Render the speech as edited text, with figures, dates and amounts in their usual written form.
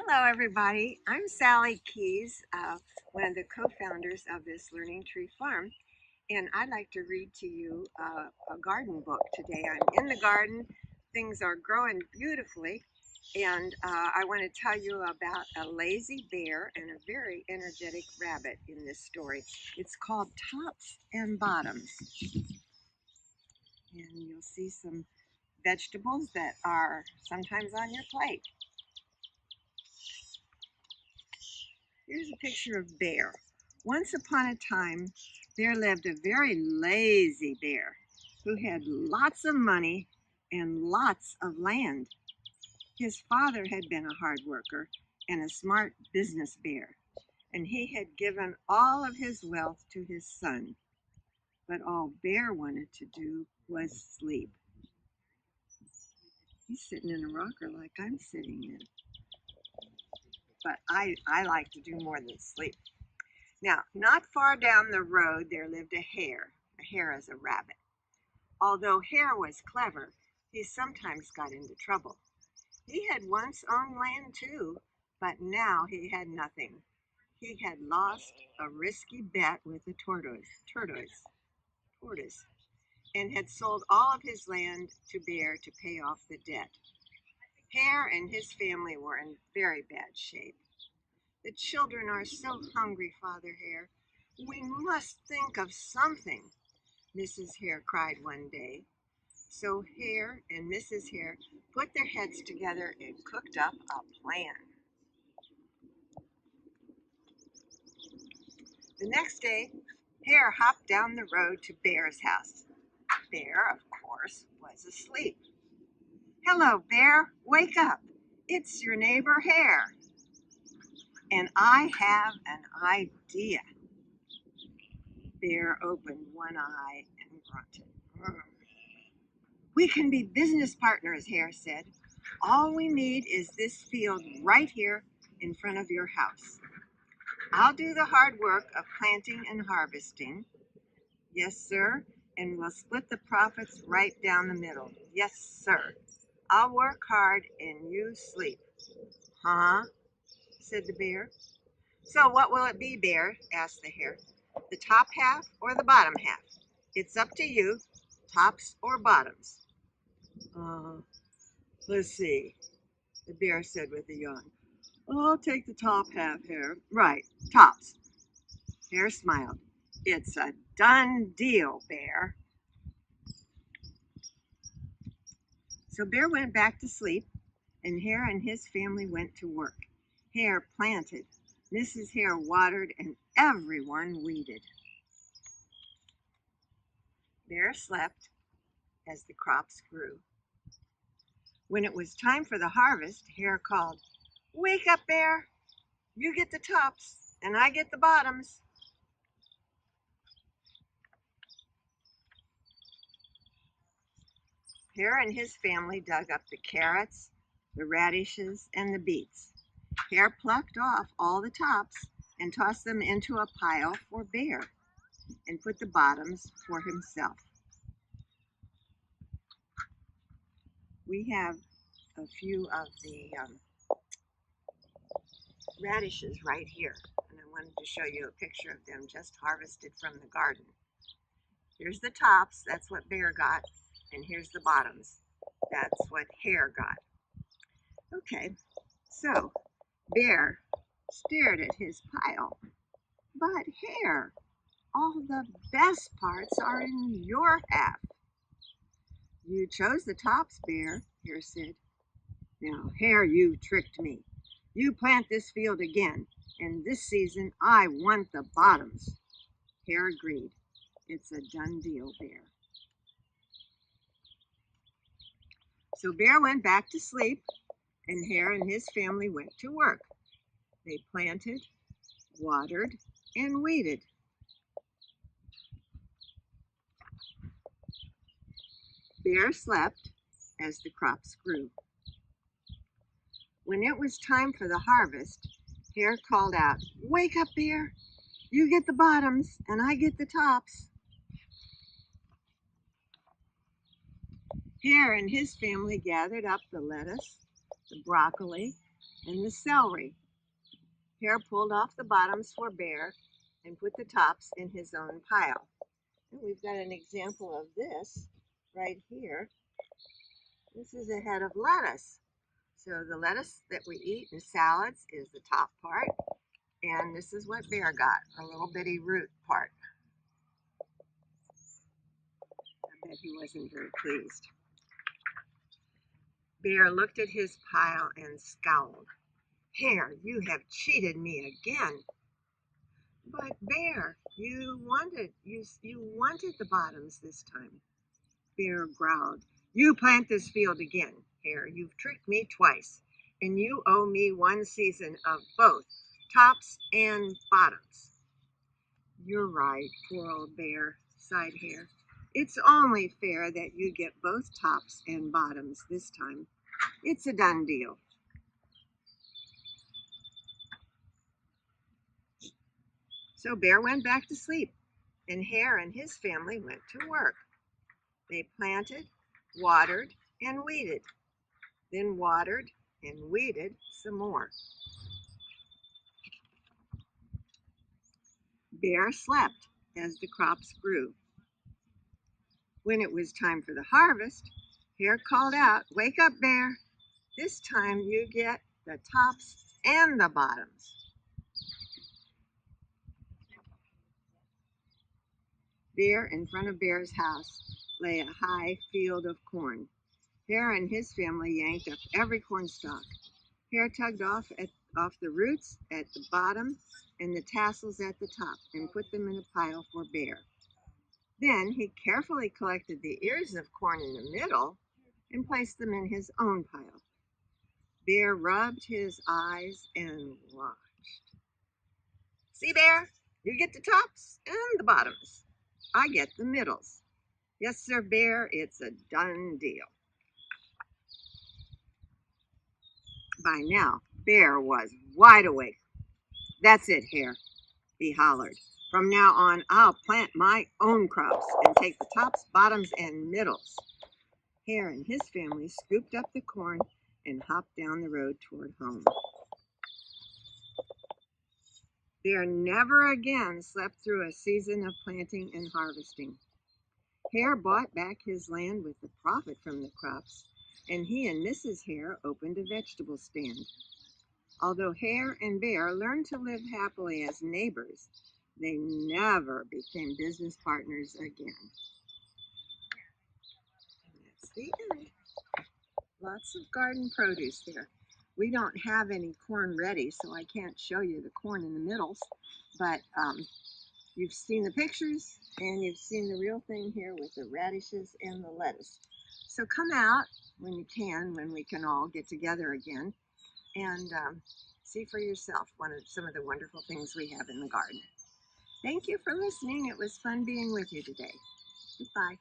Hello, everybody. I'm Sally Keys, one of the co-founders of this Learning Tree Farm, and I'd like to read to you a garden book today. I'm in the garden. Things are growing beautifully, and I want to tell you about a lazy bear and a very energetic rabbit in this story. It's called Tops and Bottoms, and you'll see some vegetables that are sometimes on your plate. Here's a picture of Bear. Once upon a time, there lived a very lazy bear who had lots of money and lots of land. His father had been a hard worker and a smart business bear, and he had given all of his wealth to his son. But all Bear wanted to do was sleep. He's sitting in a rocker like I'm sitting in, but I like to do more than sleep. Now, not far down the road there lived a hare. A hare is a rabbit. Although Hare was clever, he sometimes got into trouble. He had once owned land too, but now he had nothing. He had lost a risky bet with a tortoise, and had sold all of his land to Bear to pay off the debt. Hare and his family were in very bad shape. The children are so hungry, Father Hare. We must think of something, Mrs. Hare cried one day. So Hare and Mrs. Hare put their heads together and cooked up a plan. The next day, Hare hopped down the road to Bear's house. Bear, of course, was asleep. Hello, Bear, wake up. It's your neighbor Hare. And I have an idea. Bear opened one eye and grunted. We can be business partners, Hare said. All we need is this field right here in front of your house. I'll do the hard work of planting and harvesting. Yes, sir. And we'll split the profits right down the middle. Yes, sir. I'll work hard and you sleep. Huh? Said the bear. So what will it be, Bear? Asked the hare. The top half or the bottom half? It's up to you. Tops or bottoms? Let's see, the bear said with a yawn. I'll take the top half, Hare. Right, tops. Hare smiled. It's a done deal, Bear. So Bear went back to sleep, and Hare and his family went to work. Hare planted, Mrs. Hare watered, and everyone weeded. Bear slept as the crops grew. When it was time for the harvest, Hare called, Wake up, Bear. You get the tops, and I get the bottoms. Hare and his family dug up the carrots, the radishes, and the beets. Hare plucked off all the tops and tossed them into a pile for Bear and put the bottoms for himself. We have a few of the radishes right here, and I wanted to show you a picture of them just harvested from the garden. Here's the tops, that's what Bear got, and here's the bottoms, that's what Hare got. Okay, so Bear stared at his pile. But Hare, all the best parts are in your half. You chose the tops, Bear, Hare said. Now, Hare, you tricked me. You plant this field again, and this season I want the bottoms. Hare agreed. It's a done deal, Bear. So Bear went back to sleep, and Hare and his family went to work. They planted, watered, and weeded. Bear slept as the crops grew. When it was time for the harvest, Hare called out, Wake up, Bear! You get the bottoms, and I get the tops. Hare and his family gathered up the lettuce, the broccoli, and the celery. Hare pulled off the bottoms for Bear and put the tops in his own pile. And we've got an example of this right here. This is a head of lettuce. So the lettuce that we eat in salads is the top part, and this is what Bear got, a little bitty root part. I bet he wasn't very pleased. Bear looked at his pile and scowled. Hare, you have cheated me again. But Bear, you wanted the bottoms this time. Bear growled. You plant this field again, Hare. You've tricked me twice, and you owe me one season of both tops and bottoms. You're right, poor old Bear, sighed Hare. It's only fair that you get both tops and bottoms this time. It's a done deal. So Bear went back to sleep, and Hare and his family went to work. They planted, watered, and weeded, then watered and weeded some more. Bear slept as the crops grew. When it was time for the harvest, Hare called out, Wake up, Bear. This time you get the tops and the bottoms. There in front of Bear's house lay a high field of corn. Hare and his family yanked up every corn stalk. Hare tugged off the roots at the bottom and the tassels at the top and put them in a pile for Bear. Then he carefully collected the ears of corn in the middle and placed them in his own pile. Bear rubbed his eyes and watched. See, Bear, you get the tops and the bottoms. I get the middles. Yes, sir, Bear, it's a done deal. By now, Bear was wide awake. That's it, Hare, he hollered. From now on, I'll plant my own crops and take the tops, bottoms, and middles. Hare and his family scooped up the corn and hopped down the road toward home. Bear never again slept through a season of planting and harvesting. Hare bought back his land with the profit from the crops, and he and Mrs. Hare opened a vegetable stand. Although Hare and Bear learned to live happily as neighbors, they never became business partners again. And that's the end. Lots of garden produce there. We don't have any corn ready, so I can't show you the corn in the middles, but you've seen the pictures and you've seen the real thing here with the radishes and the lettuce. So come out when you can, when we can all get together again, and see for yourself some of the wonderful things we have in the garden. Thank you for listening. It was fun being with you today. Goodbye.